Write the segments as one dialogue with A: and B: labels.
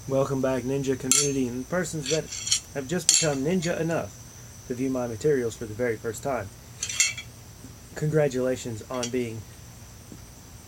A: Welcome back, Ninja community and persons that have just become ninja enough to view my materials for the very first time. Congratulations on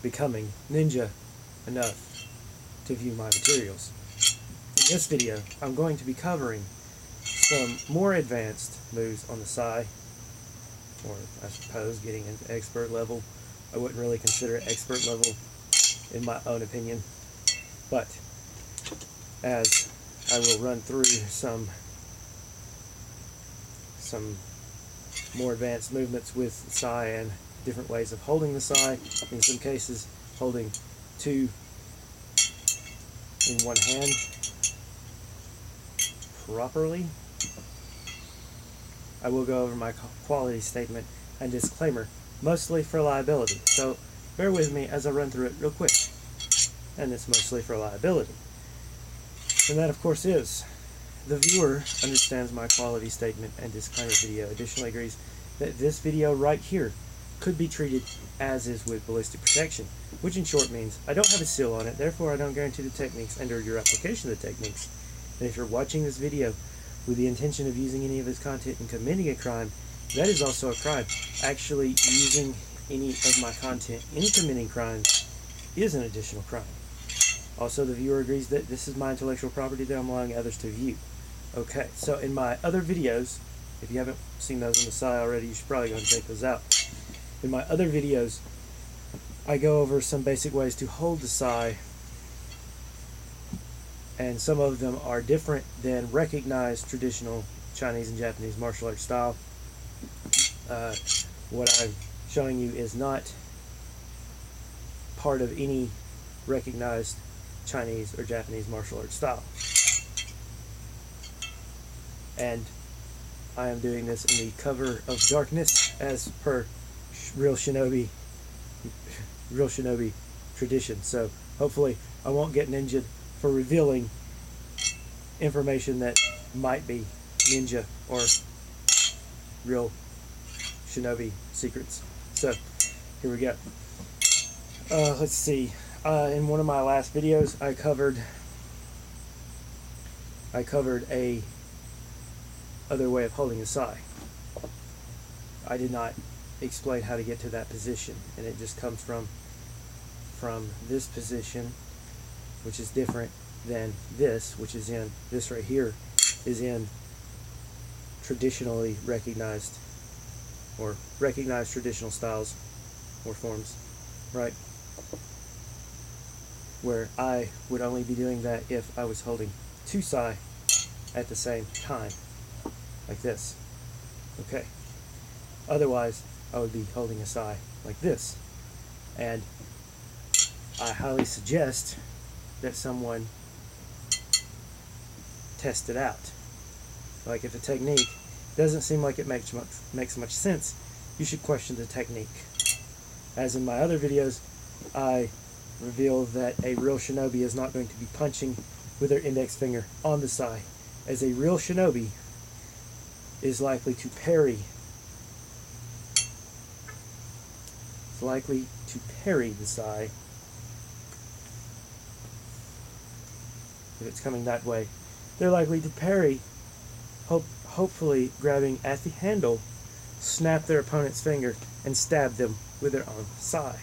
A: becoming ninja enough to view my materials. In this video, I'm going to be covering some more advanced moves on the sai, or I suppose getting into expert level. I wouldn't really consider it expert level in my own opinion, but as I will run through some more advanced movements with sai and different ways of holding the sai, in some cases holding two in one hand properly. I will go over my quality statement and disclaimer, mostly for liability, so bear with me as I run through it real quick. And it's mostly for liability. And that, of course, is the viewer understands my quality statement and disclaimer video. Additionally agrees that this video right here could be treated as is with ballistic protection, which in short means I don't have a seal on it, therefore I don't guarantee the techniques and or your application of the techniques. And if you're watching this video with the intention of using any of its content and committing a crime, that is also a crime. Actually using any of my content in committing crimes is an additional crime. Also, the viewer agrees that this is my intellectual property that I'm allowing others to view. Okay, so in my other videos, if you haven't seen those on the side already, you should probably go and check those out. In my other videos, I go over some basic ways to hold the sai, and some of them are different than recognized traditional Chinese and Japanese martial arts style. What I'm showing you is not part of any recognized Chinese or Japanese martial arts style. And I am doing this in the cover of darkness as per real Shinobi tradition. So hopefully I won't get ninja'd for revealing information that might be ninja or real Shinobi secrets. So here we go. Let's see. In one of my last videos, I covered a other way of holding a sai. I did not explain how to get to that position, and it just comes from this position, which is different than this, which is in this right here, is in traditionally recognized or recognized traditional styles or forms, right? Where I would only be doing that if I was holding two sai at the same time, like this. Okay. Otherwise, I would be holding a sai like this. And I highly suggest that someone test it out. Like if a technique doesn't seem like it makes much sense, you should question the technique. As in my other videos, I reveal that a real Shinobi is not going to be punching with their index finger on the sai, as a real Shinobi is likely to parry. It's likely to parry the sai if it's coming that way. They're likely to parry, hopefully grabbing at the handle, snap their opponent's finger, and stab them with their own sai.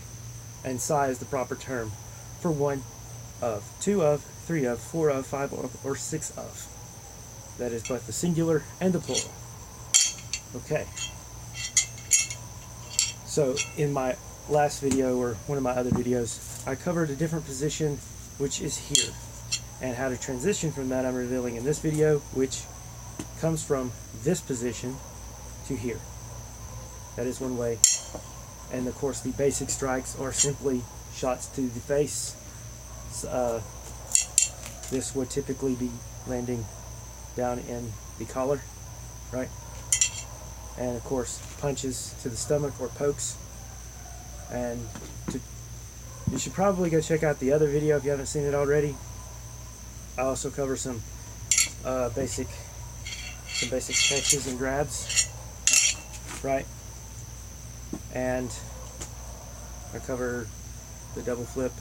A: And sai is the proper term for one of, two of, three of, four of, five of, or six of. That is both the singular and the plural. Okay. So in my last video, or one of my other videos, I covered a different position, which is here. And how to transition from that I'm revealing in this video, which comes from this position to here. That is one way. And of course the basic strikes are simply shots to the face. This would typically be landing down in the collar, right? And of course punches to the stomach or pokes. And you should probably go check out the other video if you haven't seen it already. I also cover some basic catches and grabs, right? And I cover the double flip,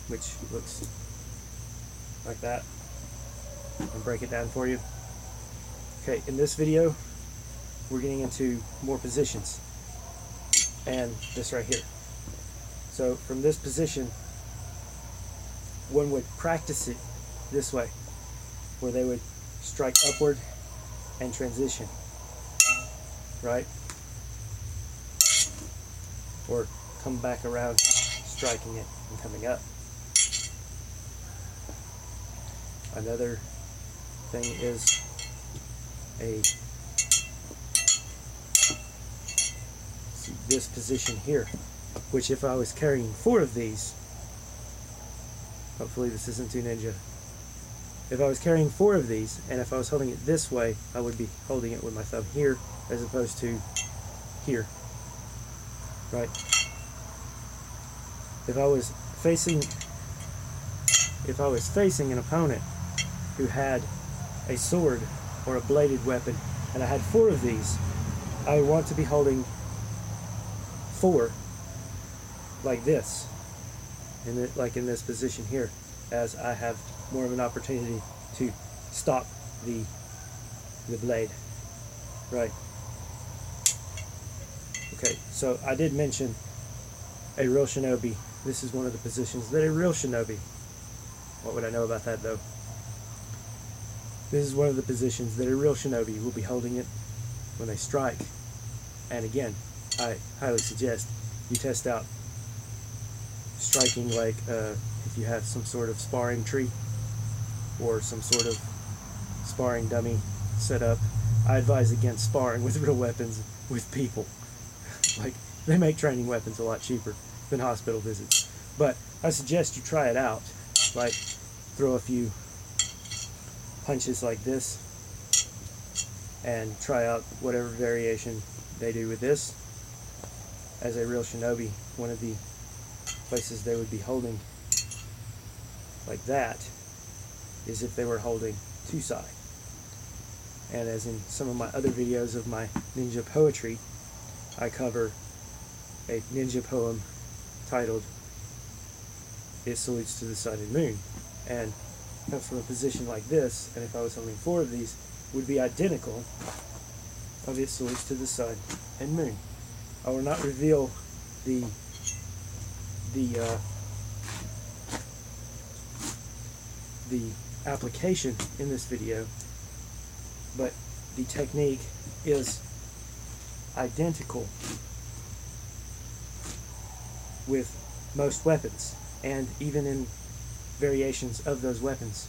A: which looks like that, and break it down for you. Okay, in this video, we're getting into more positions, and this right here. So from this position, one would practice it this way, where they would strike upward and transition, right? Or come back around, striking it and coming up. Another thing is this position here, which if I was carrying 4 of these, hopefully this isn't too ninja. If I was carrying 4 of these, and if I was holding it this way, I would be holding it with my thumb here as opposed to here, right? If I was facing an opponent who had a sword or a bladed weapon, and I had 4 of these, I would want to be holding 4 like this, like in this position here, as I have more of an opportunity to stop the blade, right? Okay, so I did mention a real shinobi. This is one of the positions that a real shinobi, what would I know about that though? This is one of the positions that a real shinobi will be holding it when they strike. And again, I highly suggest you test out striking, like if you have some sort of sparring tree or some sort of sparring dummy set up. I advise against sparring with real weapons with people. Like, they make training weapons a lot cheaper than hospital visits. But I suggest you try it out. Like, throw a few punches like this and try out whatever variation they do with this. As a real shinobi, one of the places they would be holding like that is if they were holding tusai. And as in some of my other videos of my ninja poetry, I cover a ninja poem titled "It Salutes to the Sun and Moon," and comes from a position like this, and if I was holding 4 of these, would be identical of "It Salutes to the Sun and Moon." I will not reveal the application in this video, but the technique is identical with most weapons, and even in variations of those weapons.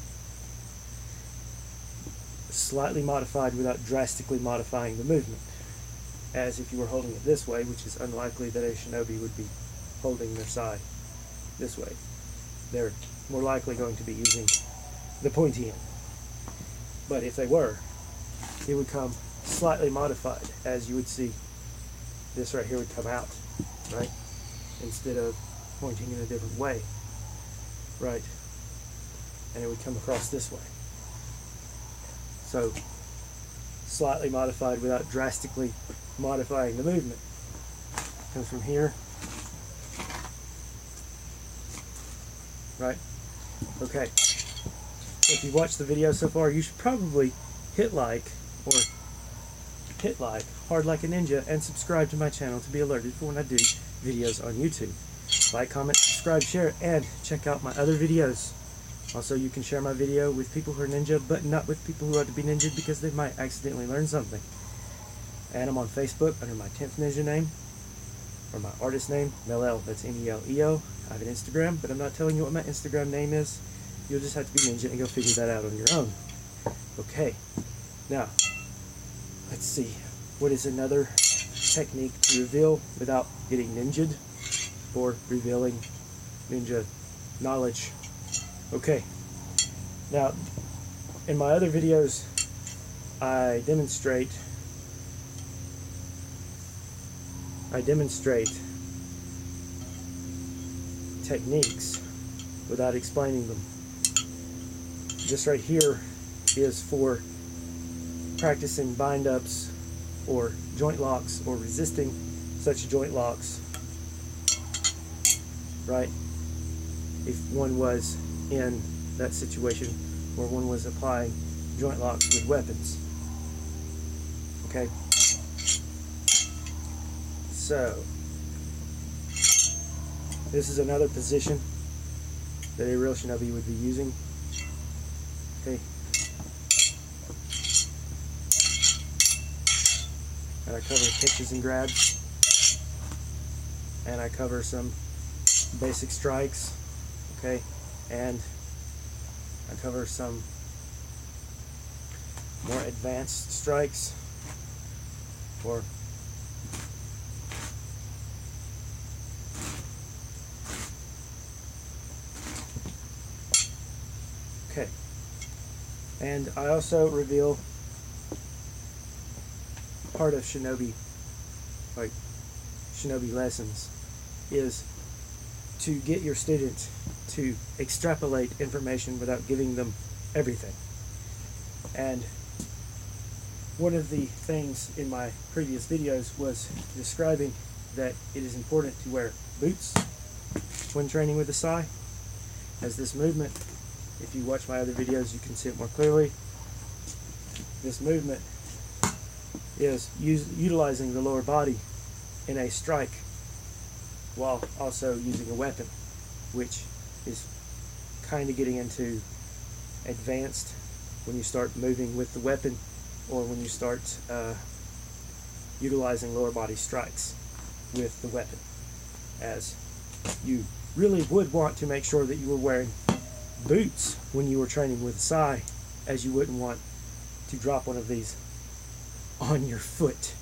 A: Slightly modified without drastically modifying the movement, as if you were holding it this way, which is unlikely that a shinobi would be holding their side this way. They're more likely going to be using the pointy end. But if they were, it would come slightly modified, as you would see this right here would come out, right? Instead of pointing in a different way, right? And it would come across this way. So, slightly modified without drastically modifying the movement. Comes from here, right? Okay. So if you've watched the video so far, you should probably hit like, hard like a ninja, and subscribe to my channel to be alerted for when I do videos on YouTube. Like, comment, subscribe, share, and check out my other videos. Also, you can share my video with people who are ninja, but not with people who ought to be ninja, because they might accidentally learn something. And I'm on Facebook under my 10th ninja name, or my artist name, Melel, that's M-E-L-E-O. I have an Instagram, but I'm not telling you what my Instagram name is. You'll just have to be ninja and go figure that out on your own. Okay, now, let's see. What is another technique to reveal without getting ninja'd, or revealing ninja knowledge? Okay, now, in my other videos, I demonstrate techniques without explaining them. This right here is for practicing bind-ups or joint locks, or resisting such joint locks, right? If one was in that situation where one was applying joint locks with weapons. Okay, so this is another position that a real Shinobi would be using. Okay, and I cover catches and grabs, and I cover some basic strikes. Okay, and I cover some more advanced strikes, or okay, and I also reveal part of Shinobi, like Shinobi lessons, is to get your students to extrapolate information without giving them everything. And one of the things in my previous videos was describing that it is important to wear boots when training with the sai, as this movement, if you watch my other videos you can see it more clearly, this movement is utilizing the lower body in a strike while also using a weapon, which is kind of getting into advanced when you start moving with the weapon, or when you start utilizing lower body strikes with the weapon, as you really would want to make sure that you were wearing boots when you were training with a sai, as you wouldn't want to drop one of these on your foot.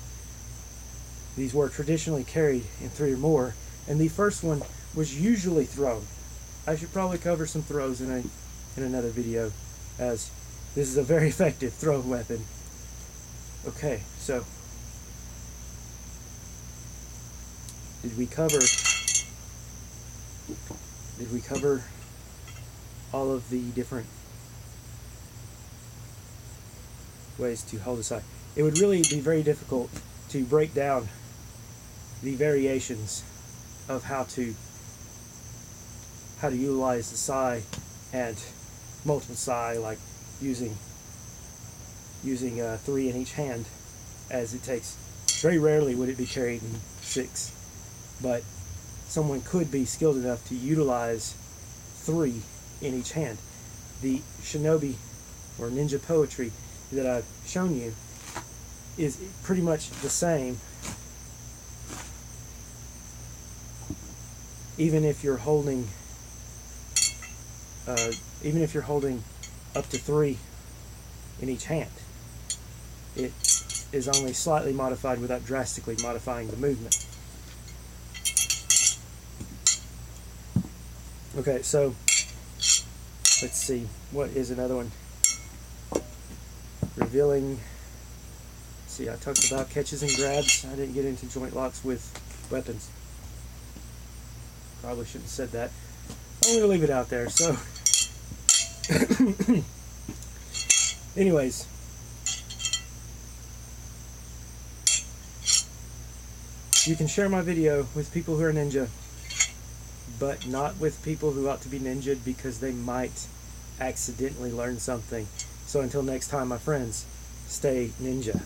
A: These were traditionally carried in 3 or more, and the first one was usually thrown. I should probably cover some throws in another video, as this is a very effective throw weapon. Okay, so did we cover all of the different ways to hold a sai? It would really be very difficult to break down the variations of how to utilize the sai and multiple sai, like using 3 in each hand, as it takes very rarely would it be carried in 6, but someone could be skilled enough to utilize 3 in each hand. The Shinobi or ninja poetry that I've shown you is pretty much the same, even if you're holding up to 3 in each hand. It is only slightly modified without drastically modifying the movement. Okay, so let's see, what is another one? Revealing. See, I talked about catches and grabs. I didn't get into joint locks with weapons. Probably shouldn't have said that. I'm going to leave it out there. So, anyways, you can share my video with people who are ninja, but not with people who ought to be ninja, because they might accidentally learn something. So until next time, my friends, stay ninja.